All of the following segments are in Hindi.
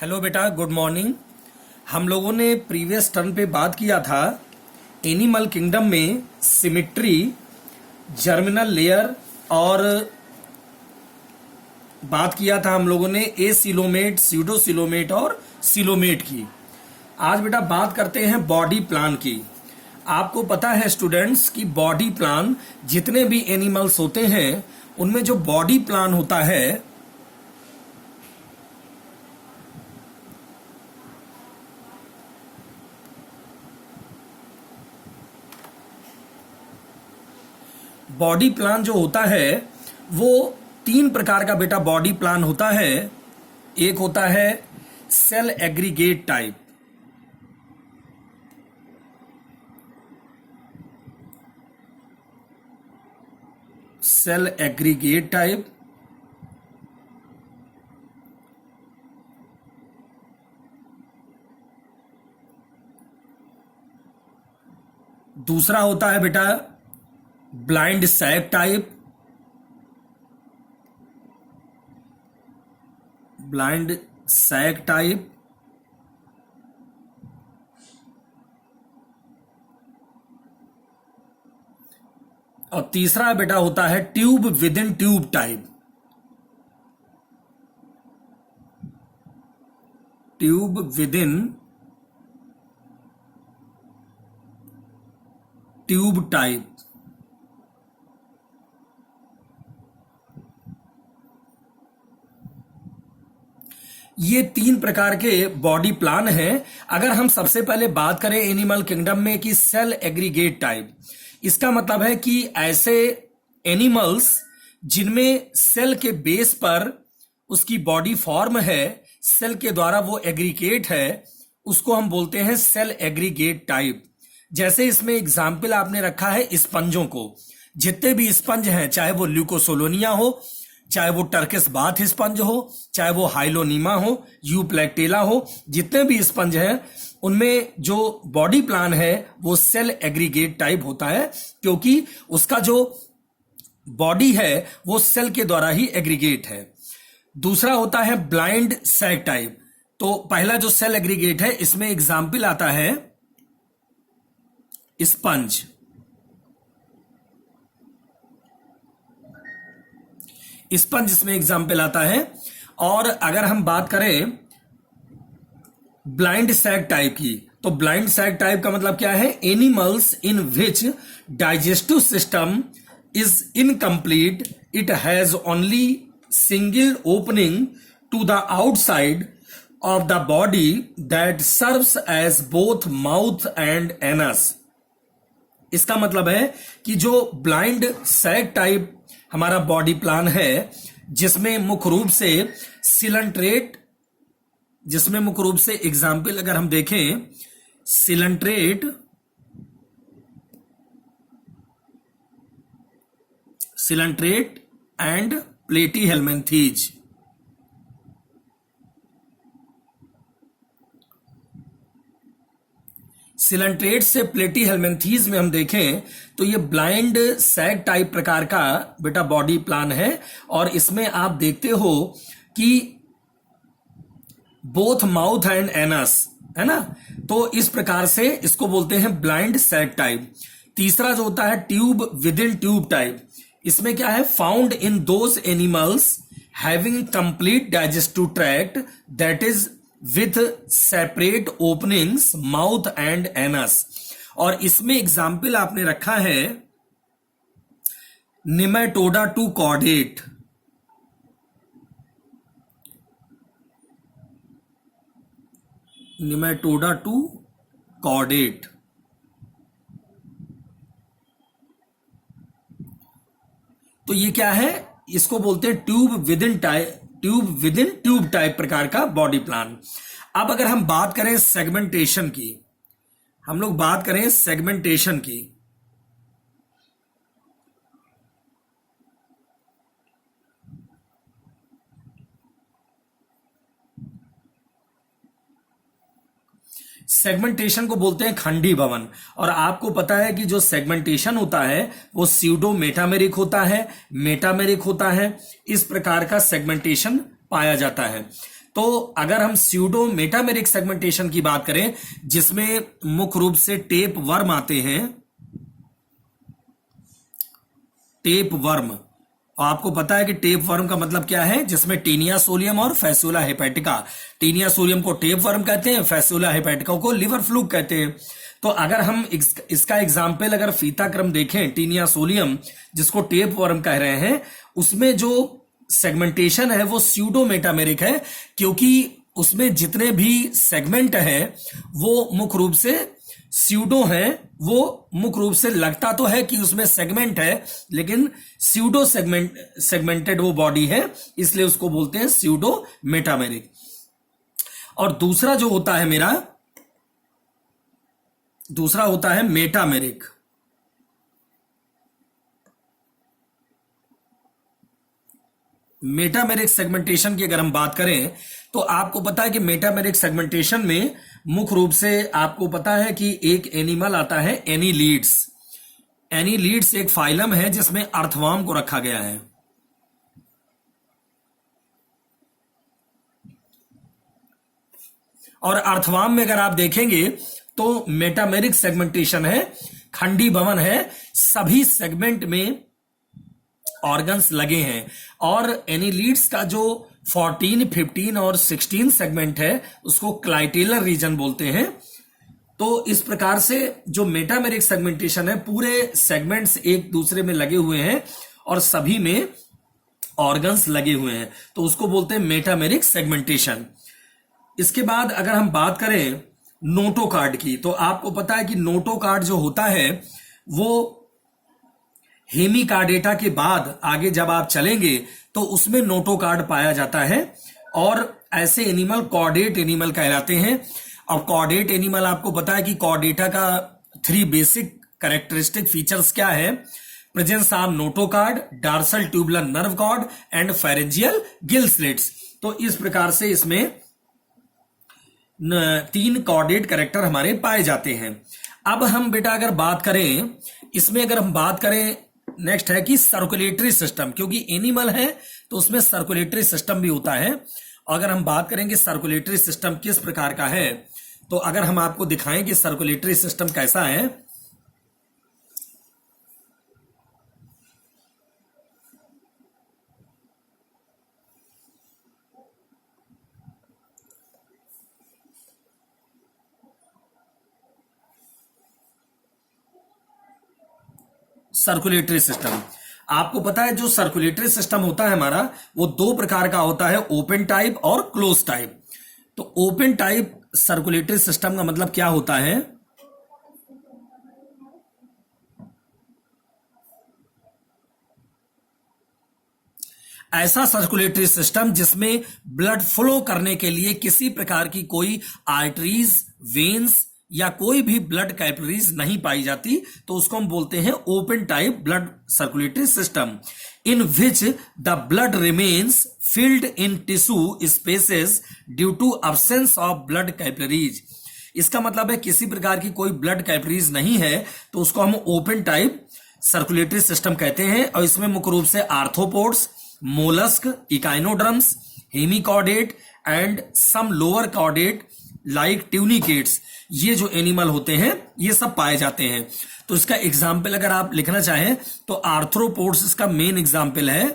हेलो बेटा, गुड मॉर्निंग। हम लोगों ने प्रीवियस टर्न पे बात किया था एनिमल किंगडम में सिमिट्री, जर्मिनल लेयर और बात किया था हम लोगों ने एसिलोमेट, स्यूडोसिलोमेट और सिलोमेट की। आज बेटा बात करते हैं बॉडी प्लान की। आपको पता है स्टूडेंट्स कि बॉडी प्लान जितने भी एनिमल्स होते हैं उनमें जो बॉडी प्लान होता है बॉडी प्लान जो होता है वो तीन प्रकार का बेटा बॉडी प्लान होता है। एक होता है cell aggregate type, cell aggregate type. दूसरा होता है बेटा blind sac type, blind sac type. और तीसरा बेटा होता है tube within tube type, tube within tube type. ये तीन प्रकार के बॉडी प्लान हैं। अगर हम सबसे पहले बात करें एनिमल किंगडम में कि सेल एग्रीगेट टाइप, इसका मतलब है कि ऐसे एनिमल्स जिनमें सेल के बेस पर उसकी बॉडी फॉर्म है, सेल के द्वारा वो एग्रीगेट है, उसको हम बोलते हैं सेल एग्रीगेट टाइप। जैसे इसमें एग्जाम्पल आपने रखा है स्पंजों को। जितने भी स्पंज हैं, चाहे वो ल्यूकोसोलोनिया हो, चाहे वो टर्किस बाथ स्पंज हो, चाहे वो हाइलोनीमा हो, यूप्लेक्टेला हो, जितने भी स्पंज हैं उनमें जो बॉडी प्लान है वो सेल एग्रीगेट टाइप होता है, क्योंकि उसका जो बॉडी है वो सेल के द्वारा ही एग्रीगेट है। दूसरा होता है ब्लाइंड सैक टाइप। तो पहला जो सेल एग्रीगेट है इसमें एग्जाम्पल आता है स्पंज। स्पंज इसमें एग्जाम्पल आता है। और अगर हम बात करें ब्लाइंड सैक टाइप की, तो ब्लाइंड सैक टाइप का मतलब क्या है? Animals in which digestive system is incomplete, it has only single opening to the outside of the body that serves as both mouth and anus. इसका मतलब है कि जो ब्लाइंड सैक टाइप हमारा बॉडी प्लान है जिसमें मुख्य रूप से सिलेंट्रेट, जिसमें मुख्य रूप से एग्जाम्पल अगर हम देखें coelenterate, coelenterate and Platyhelminthes. Coelenterate से प्लेटीहेल्मिन्थीज में हम देखें तो ये ब्लाइंड सैक टाइप प्रकार का बेटा बॉडी प्लान है। और इसमें आप देखते हो कि बोथ माउथ एंड एनस है ना, तो इस प्रकार से इसको बोलते हैं ब्लाइंड सैक टाइप। तीसरा जो होता है tube within tube type, इसमें क्या है? Found in those animals having complete digestive tract that is with separate openings mouth and anus। और इसमें एग्जाम्पल आपने रखा है nematoda to chordate, nematoda to chordate. तो ये क्या है? इसको बोलते हैं tube within type, tube within tube type प्रकार का बॉडी प्लान। अब अगर हम बात करें सेगमेंटेशन की, हम लोग बात करें सेगमेंटेशन की, सेगमेंटेशन को बोलते हैं खंडी भवन। और आपको पता है कि जो सेगमेंटेशन होता है वो स्यूडो मेटामेरिक होता है, मेटामेरिक होता है। इस प्रकार का सेगमेंटेशन पाया जाता है। तो अगर हम स्यूडो मेटामेरिक सेगमेंटेशन की बात करें, जिसमें मुख्य रूप से टेप वर्म आते हैं, टेप वर्म, आपको पता है कि टेप वर्म का मतलब क्या है, जिसमें टीनिया सोलियम और फैसुला हेपेटिका, टीनिया सोलियम को टेप वर्म कहते हैं, फैसुला हेपेटिका को लिवर फ्लूक कहते हैं। तो अगर हम इसका एग्जाम्पल अगर फीता क्रम देखें, टीनिया सोलियम जिसको टेप वर्म कह रहे हैं, उसमें जो सेगमेंटेशन है वो स्यूडो मेटामेरिक है, क्योंकि उसमें जितने भी सेगमेंट है वो मुख्य रूप से स्यूडो है। वो मुख्य रूप से लगता तो है कि उसमें सेगमेंट है, लेकिन स्यूडो सेगमेंटेड वो बॉडी है, इसलिए उसको बोलते हैं स्यूडो मेटामेरिक। और दूसरा जो होता है मेरा, दूसरा होता है मेटामेरिक। मेटामेरिक सेगमेंटेशन की अगर हम बात करें तो आपको पता है कि मेटामेरिक सेगमेंटेशन में मुख्य रूप से आपको पता है कि एक एनिमल आता है एनीलीड्स। एनीलीड्स एक फाइलम है जिसमें अर्थवर्म को रखा गया है। और अर्थवर्म में अगर आप देखेंगे तो मेटामेरिक सेगमेंटेशन है, खंडी भवन है, सभी सेगमेंट में ऑर्गन्स लगे हैं। और एनीलीड्स का जो 14, 15 और 16 सेगमेंट है उसको क्लाइटेलर रीजन बोलते हैं। तो इस प्रकार से जो मेटामेरिक सेगमेंटेशन है, पूरे सेगमेंट्स एक दूसरे में लगे हुए हैं और सभी में ऑर्गन्स लगे हुए हैं, तो उसको बोलते हैं मेटामेरिक सेगमेंटेशन। इसके बाद अगर हम बात करें नोटोकार्ड की, तो आपको पता है कि नोटोकार्ड जो होता है वो हेमिकार्डेटा के बाद आगे जब आप चलेंगे तो उसमें नोटोकार्ड पाया जाता है, और ऐसे एनिमल कॉर्डेट एनिमल कहलाते हैं। और कॉर्डेट एनिमल आपको पता है कि कॉर्डेटा का 3 बेसिक कैरेक्टरिस्टिक फीचर्स क्या है, presence of notochord, dorsal tubular nerve cord and pharyngeal gill slits. तो इस प्रकार से इसमें 3 कॉर्डेट कैरेक्टर हमारे पाए जाते हैं। अब हम बेटा अगर बात करें इसमें, अगर हम बात करें नेक्स्ट है कि सर्कुलेटरी सिस्टम, क्योंकि एनिमल है तो उसमें सर्कुलेटरी सिस्टम भी होता है। अगर हम बात करेंगे सर्कुलेटरी सिस्टम किस प्रकार का है, तो अगर हम आपको दिखाएं कि सर्कुलेटरी सिस्टम कैसा है, सर्कुलेटरी सिस्टम आपको पता है जो सर्कुलेटरी सिस्टम होता है हमारा, वो 2 प्रकार का होता है, ओपन टाइप और क्लोज टाइप। तो ओपन टाइप सर्कुलेटरी सिस्टम का मतलब क्या होता है, ऐसा सर्कुलेटरी सिस्टम जिसमें ब्लड फ्लो करने के लिए किसी प्रकार की कोई आर्टरीज, वेन्स या कोई भी ब्लड कैपिलरीज नहीं पाई जाती, तो उसको हम बोलते हैं open type blood circulatory system, in which the blood remains filled in tissue spaces due to absence of blood capillaries. इसका मतलब है किसी प्रकार की कोई ब्लड कैपिलरीज नहीं है तो उसको हम ओपन टाइप सर्कुलेटरी सिस्टम कहते हैं। और इसमें मुख्य रूप से arthropods, molluscs, echinoderms, hemichordate and some lower chordate like tunicates, ये जो एनिमल होते हैं ये सब पाए जाते हैं। तो इसका एग्जाम्पल अगर आप लिखना चाहें तो आर्थ्रोपोड्स इसका मेन एग्जाम्पल है।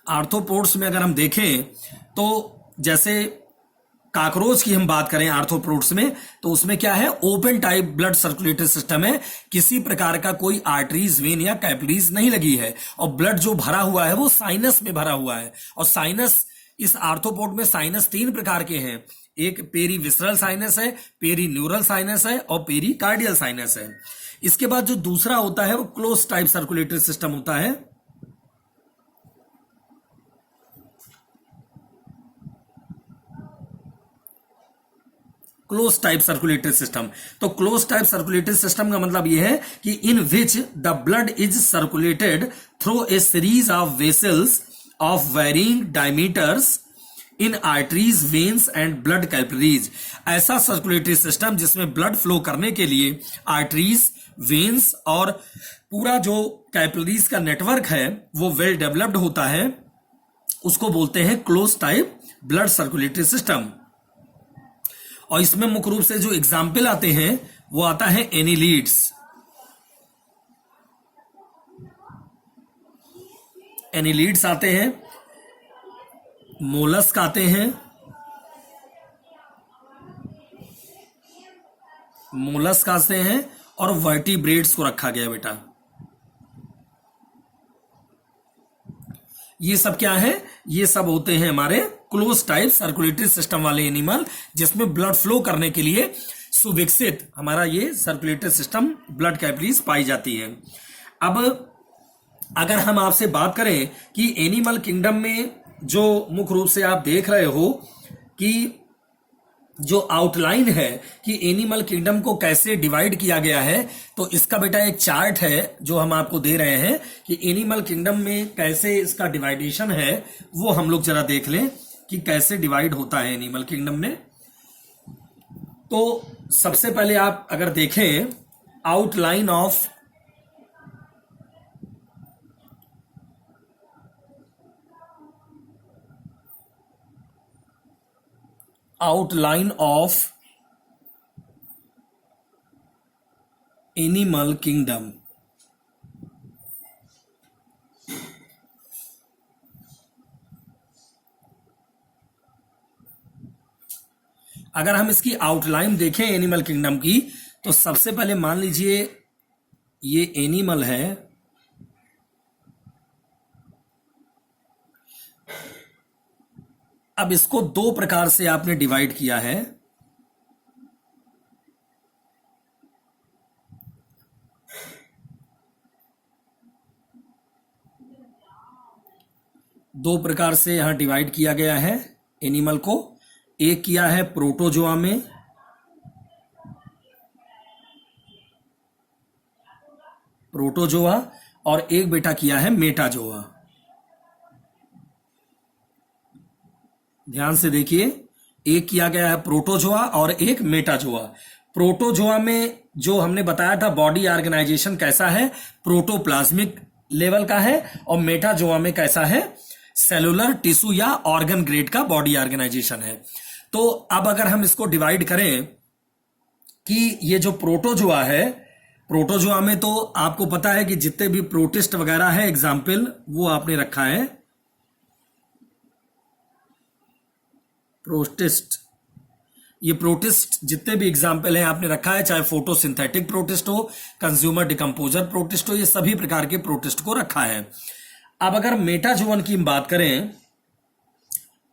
आर्थ्रोपोड्स में अगर हम देखें तो जैसे काकरोच की हम बात करें आर्थ्रोपोड्स में, तो उसमें क्या है, open type blood circulatory system है, किसी प्रकार का कोई आर्टरीज, वेन या कैपिलरीज नहीं लगी है, और ब्लड जो भरा हुआ है वो साइनस में भरा हुआ है। और साइनस, इस आर्थ्रोपोड में साइनस 3 प्रकार के हैं, एक पेरी विसरल साइनस है, पेरी न्यूरल साइनस है और पेरी कार्डियल साइनस है। इसके बाद जो दूसरा होता है वो क्लोज टाइप सर्कुलेटरी सिस्टम होता है। क्लोज टाइप सर्कुलेटरी सिस्टम, तो क्लोज टाइप सर्कुलेटरी सिस्टम का मतलब यह है कि in which the blood is circulated through a series of vessels of varying diameters in arteries, veins and blood capillaries. ऐसा सर्कुलेटरी सिस्टम जिसमें ब्लड फ्लो करने के लिए आर्टरीज, वेन्स और पूरा जो कैपिलरीज का नेटवर्क है वो वेल डेवलप्ड होता है, उसको बोलते हैं close type blood circulatory system. और इसमें मुख्य रूप से जो एग्जाम्पल आते हैं वो आता है एनिलीड्स, एनिलीड्स आते हैं, मोलस्क आते हैं, मोलस्क आते हैं और वर्टिब्रेट्स को रखा गया बेटा। ये सब क्या है? ये सब होते हैं हमारे क्लोज टाइप सर्कुलेटरी सिस्टम वाले एनिमल, जिसमें ब्लड फ्लो करने के लिए सुविकसित हमारा ये सर्कुलेटरी सिस्टम ब्लड कैपिलरीज पाई जाती है। अब अगर हम आपसे बात करें कि एनिमल किंगडम में जो मुख्य रूप से आप देख रहे हो कि जो आउटलाइन है कि एनिमल किंगडम को कैसे डिवाइड किया गया है, तो इसका बेटा एक चार्ट है जो हम आपको दे रहे हैं कि एनिमल किंगडम में कैसे इसका डिवाइडेशन है, वो हम लोग जरा देख लें कि कैसे डिवाइड होता है एनिमल किंगडम में। तो सबसे पहले आप अगर देखें आउटलाइन ऑफ एनिमल किंगडम, अगर हम इसकी आउटलाइन देखें एनिमल किंगडम की, तो सबसे पहले मान लीजिए ये एनिमल है, अब इसको दो प्रकार से आपने डिवाइड किया है। दो प्रकार से यहां डिवाइड किया गया है एनिमल को। एक किया है प्रोटोजोआ में, प्रोटोजोआ, और एक बेटा किया है मेटाजोआ। ध्यान से देखिए, एक किया गया है प्रोटोजोआ और एक मेटाजोआ। प्रोटोजोआ में जो हमने बताया था बॉडी ऑर्गेनाइजेशन कैसा है, प्रोटोप्लाज्मिक लेवल का है, और मेटाजोआ में कैसा है, सेलुलर टिश्यू या ऑर्गन ग्रेड का बॉडी ऑर्गेनाइजेशन है। तो अब अगर हम इसको डिवाइड करें कि ये जो प्रोटोजोआ है, प्रोटोजोआ में तो आपको पता है कि जितने भी प्रोटिस्ट वगैरह है एग्जाम्पल वो आपने रखा है, प्रोटिस्ट, ये प्रोटिस्ट जितने भी एग्जाम्पल हैं आपने रखा है, चाहे फोटोसिंथेटिक प्रोटिस्ट हो, कंज्यूमर डिकम्पोजर प्रोटिस्ट हो, ये सभी प्रकार के प्रोटिस्ट को रखा है। अब अगर मेटाजोअन की बात करें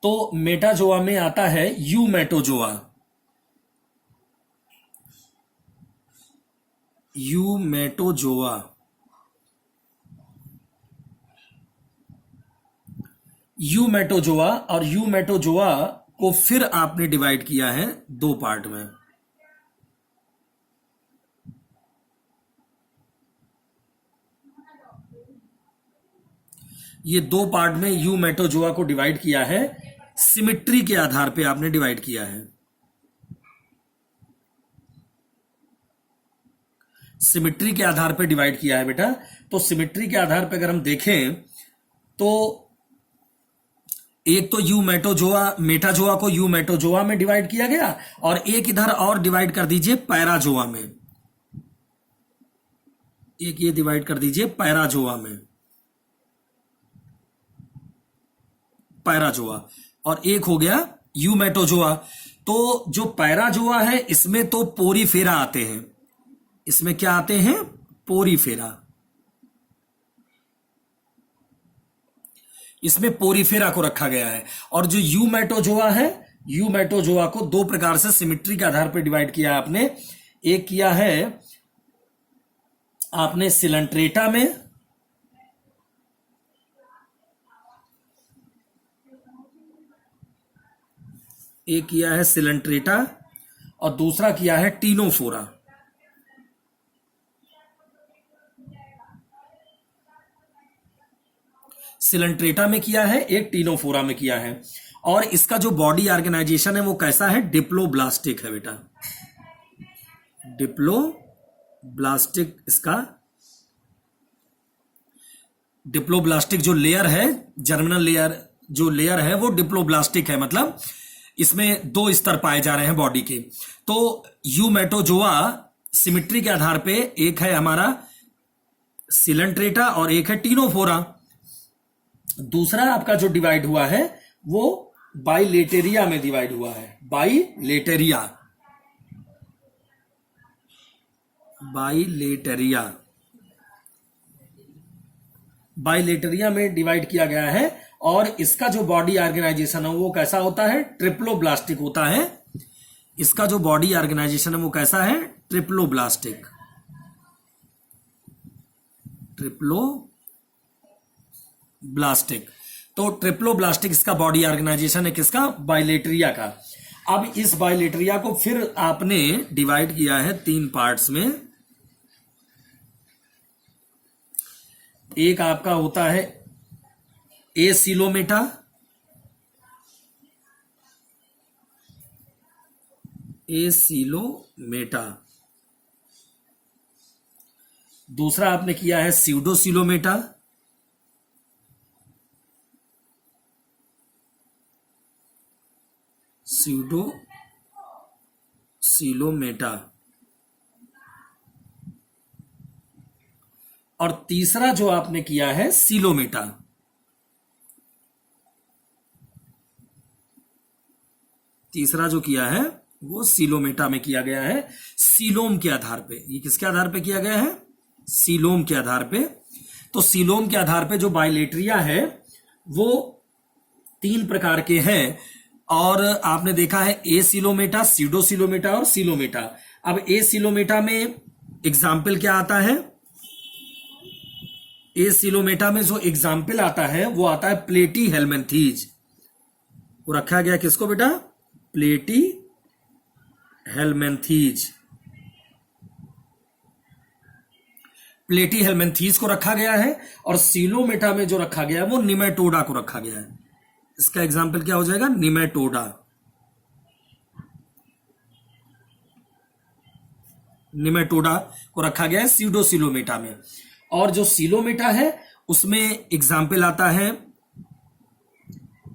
तो मेटाजोआ में आता है यूमेटोजोआ, यूमेटोजोआ, यूमेटोजोआ, और यूमेटोजोआ को फिर आपने डिवाइड किया है दो पार्ट में। ये दो पार्ट में यूमेटोजोआ को डिवाइड किया है, सिमिट्री के आधार पे आपने डिवाइड किया है। सिमिट्री के आधार पे डिवाइड किया है बेटा। तो सिमिट्री के आधार पे अगर हम देखें तो एक तो यूमेटोजोआ, मेटाजोआ को यूमेटोजोआ में डिवाइड किया गया, और एक इधर और डिवाइड कर दीजिए पैराजोआ में, एक ये डिवाइड कर दीजिए पैराजोआ में, पैराजोआ, और एक हो गया यूमेटोजोआ। तो जो पैराजोआ है इसमें तो पोरीफेरा आते हैं, इसमें क्या आते हैं, पोरीफेरा, इसमें पोरीफेरा को रखा गया है। और जो यूमेटोजोआ है, यूमेटोजोआ को दो प्रकार से सिमिट्री के आधार पर डिवाइड किया है आपने। एक किया है आपने सिलेंट्रेटा में, एक किया है सिलेंट्रेटा, और दूसरा किया है टीनोफोरा। सिलेंट्रेटा में किया है, एक टीनोफोरा में किया है। और इसका जो बॉडी ऑर्गेनाइजेशन है वो कैसा है, डिप्लोब्लास्टिक है बेटा, डिप्लोब्लास्टिक। इसका डिप्लोब्लास्टिक जो लेयर है, जर्मिनल लेयर जो लेयर है वो डिप्लोब्लास्टिक है, मतलब इसमें दो स्तर पाए जा रहे हैं बॉडी के। तो यूमेटोजोआ सिमिट्री के आधार पे एक है हमारा सिलेंट्रेटा और एक है टीनोफोरा। दूसरा आपका जो डिवाइड हुआ है वो बाइलेटेरिया में डिवाइड हुआ है, बाइलेटेरिया, बाइलेटेरिया, बाइलेटेरिया में डिवाइड किया गया है। और इसका जो बॉडी ऑर्गेनाइजेशन है वो कैसा होता है, ट्रिप्लोब्लास्टिक होता है। इसका जो बॉडी ऑर्गेनाइजेशन है वो कैसा है, ट्रिप्लोब्लास्टिक, ट्रिप्लोब्लास्टिक। तो ट्रिप्लोब्लास्टिक इसका बॉडी ऑर्गेनाइजेशन है, किसका, बाइलेटेरिया का। अब इस बाइलेटेरिया को फिर आपने डिवाइड किया है 3 पार्ट्स में। एक आपका होता है एसिलोमेटा, एसिलोमेटा। दूसरा आपने किया है स्यूडोसिलोमेटा, स्यूडोसिलोमेटा। और तीसरा जो आपने किया है सिलोमेटा। तीसरा जो किया है वो सिलोमेटा में किया गया है, सीलोम के आधार पे। ये किसके आधार पे किया गया है, सीलोम के आधार पे। तो सीलोम के आधार पे जो बाइलेटेरिया है वो 3 प्रकार के हैं। और आपने देखा है एसिलोमेटा, स्यूडोसिलोमेटा और सिलोमेटा। अब एसिलोमेटा में एग्जाम्पल क्या आता है, एसिलोमेटा में जो एग्जाम्पल आता है वो आता है प्लेटी हेलमेंथीज। वो रखा गया किसको बेटा, प्लेटी हेलमेंथीज, प्लेटी हेलमेंथीज को रखा गया है। और सीलोमेटा में जो रखा गया है वो निमेटोडा को रखा गया है। इसका एग्जाम्पल क्या हो जाएगा, निमेटोडा, निमेटोडा को रखा गया है स्यूडोसिलोमेटा में। और जो सिलोमेटा है उसमें एग्जाम्पल आता है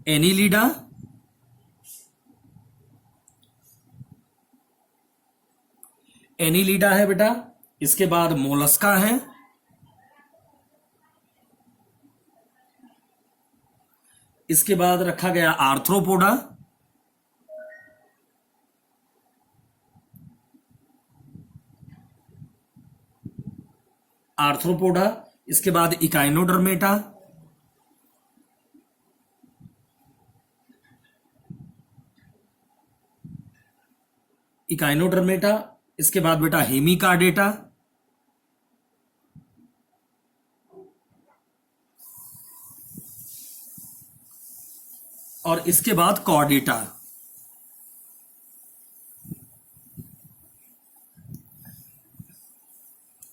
एनिलिडा, एनिलिडा है बेटा। इसके बाद मोलस्का है, इसके बाद रखा गया आर्थ्रोपोडा, आर्थ्रोपोडा। इसके बाद इकाइनोडर्मेटा, इकाइनोडर्मेटा। इसके बाद बेटा हेमिकार्डेटा, और इसके बाद कॉर्डेटा।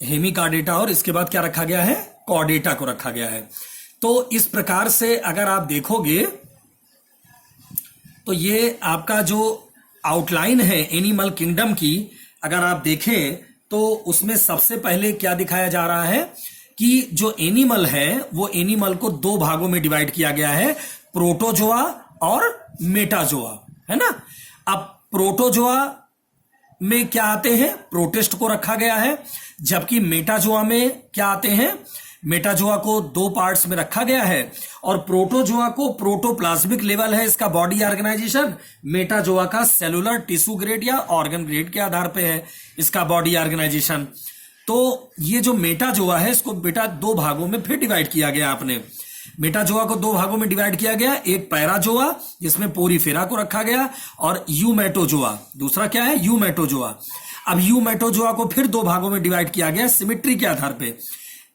हेमिकार्डेटा और इसके बाद क्या रखा गया है, कॉर्डेटा को रखा गया है। तो इस प्रकार से अगर आप देखोगे तो ये आपका जो आउटलाइन है एनिमल किंगडम की, अगर आप देखें तो उसमें सबसे पहले क्या दिखाया जा रहा है कि जो एनिमल है वो एनिमल को 2 भागों में डिवाइड किया गया है, प्रोटोजोआ और मेटाजोआ, है ना। अब प्रोटोजोआ में क्या आते हैं, प्रोटिस्ट को रखा गया है। जबकि मेटाजोआ में क्या आते हैं, मेटाजोआ को 2 पार्ट्स में रखा गया है। और प्रोटोजोआ को प्रोटोप्लाज्मिक लेवल है इसका बॉडी ऑर्गेनाइजेशन, मेटाजोआ का सेलुलर टिश्यू ग्रेड या ऑर्गन ग्रेड के आधार पे है इसका बॉडी ऑर्गेनाइजेशन। तो ये जो मेटाजोआ है इसको बेटा 2 भागों में फिर डिवाइड किया गया। आपने मेटाजोआ को 2 भागों में डिवाइड किया गया, एक पैराजोआ जिसमें पोरीफेरा को रखा गया, और यूमेटोजोआ, दूसरा क्या है, यूमेटोजोआ। अब यूमेटोजोआ को फिर 2 भागों में डिवाइड किया गया सिमेट्री के आधार पे।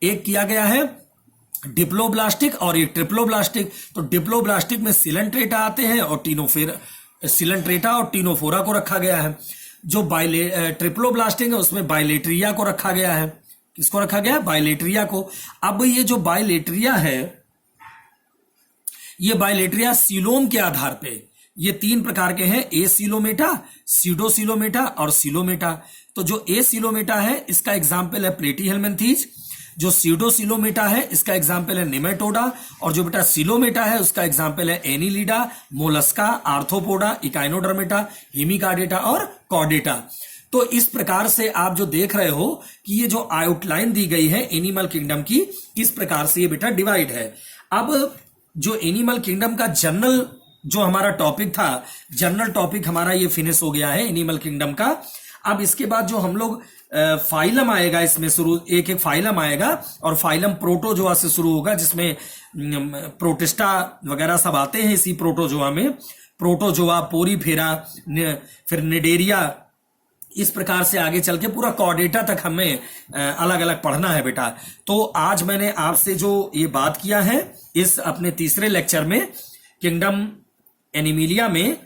एक किया गया है डिप्लोब्लास्टिक और एक ट्रिप्लोब्लास्टिक। तो डिप्लोब्लास्टिक में सिलेंट्रेटा आते हैं और सिलेंट्रेटा और टीनोफोरा को रखा गया है। जो ट्रिप्लोब्लास्टिक है उसमें बाइलेटेरिया को रखा गया है। किसको रखा गया है, बाइलेटेरिया को। अब ये जो बाइलेटेरिया है, ये बाइलेटेरिया सीलोम के आधार पे, ये 3 प्रकार के हैं, एसिलोमेटा, स्यूडोसिलोमेटा और सिलोमेटा। तो जो एसिलोमेटा है इसका एग्जाम्पल है प्लेटी हेलमेंथीज, जो सीडोसिलोमेटा है इसका एग्जाम्पल है निमेटोडा, और जो बेटा सिलोमेटा है उसका एग्जाम्पल है Annelida, Mollusca, arthropoda, Echinodermata, Hemichordata और कॉर्डेटा। तो इस प्रकार से आप जो देख रहे हो कि ये जो आउटलाइन दी गई है एनिमल किंगडम की, इस प्रकार से ये बेटा डिवाइड है। अब जो एनिमल किंगडम का जनरल जो हमारा टॉपिक था, जनरल टॉपिक हमारा ये फिनिश हो गया है एनिमल किंगडम का। अब इसके बाद जो हम लोग फाइलम आएगा, इसमें शुरू एक एक फाइलम आएगा, और फाइलम प्रोटोजोआ से शुरू होगा, जिसमें प्रोटिस्टा वगैरह सब आते हैं इसी प्रोटोजोआ में। प्रोटोजोआ, पोरीफेरा, फिर निडेरिया, इस प्रकार से आगे चल के पूरा कॉर्डेटा तक हमें अलग अलग पढ़ना है बेटा। तो आज मैंने आपसे जो ये बात किया है इस अपने तीसरे लेक्चर में किंगडम एनिमिलिया में,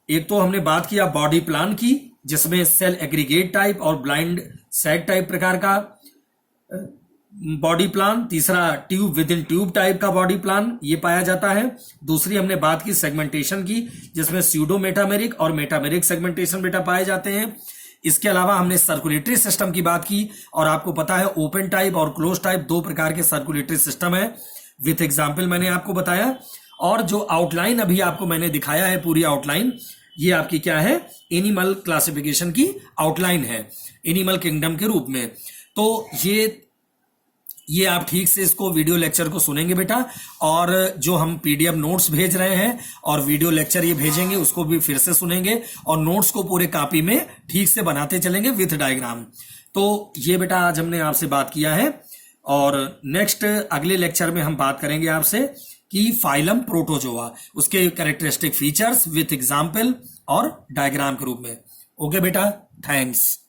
एक तो हमने बात किया बॉडी प्लान की, जिसमें सेल एग्रीगेट टाइप और ब्लाइंड सेट टाइप प्रकार का बॉडी प्लान, तीसरा tube within tube type का बॉडी प्लान ये पाया जाता है। दूसरी हमने बात की सेगमेंटेशन की, जिसमें स्यूडो मेटामेरिक और मेटामेरिक सेगमेंटेशन बेटा पाए जाते हैं। इसके अलावा हमने सर्कुलेटरी सिस्टम की बात की, और आपको पता है ओपन टाइप और क्लोज टाइप दो प्रकार के सर्कुलेटरी सिस्टम है, विथ एग्जाम्पल मैंने आपको बताया। और जो आउटलाइन अभी आपको मैंने दिखाया है, पूरी आउटलाइन, ये आपकी क्या है, एनिमल क्लासिफिकेशन की आउटलाइन है एनिमल किंगडम के रूप में। तो ये आप ठीक से इसको वीडियो लेक्चर को सुनेंगे बेटा, और जो हम पीडीएफ नोट्स भेज रहे हैं और वीडियो लेक्चर ये भेजेंगे उसको भी फिर से सुनेंगे, और नोट्स को पूरे कॉपी में ठीक से बनाते चलेंगे विथ डायग्राम। तो ये बेटा आज हमने आपसे बात किया है, और नेक्स्ट अगले लेक्चर में हम बात करेंगे आपसे कि फाइलम प्रोटोजोआ, उसके कैरेक्टरिस्टिक फीचर्स विथ एग्जाम्पल और डायग्राम के रूप में। ओके बेटा, थैंक्स।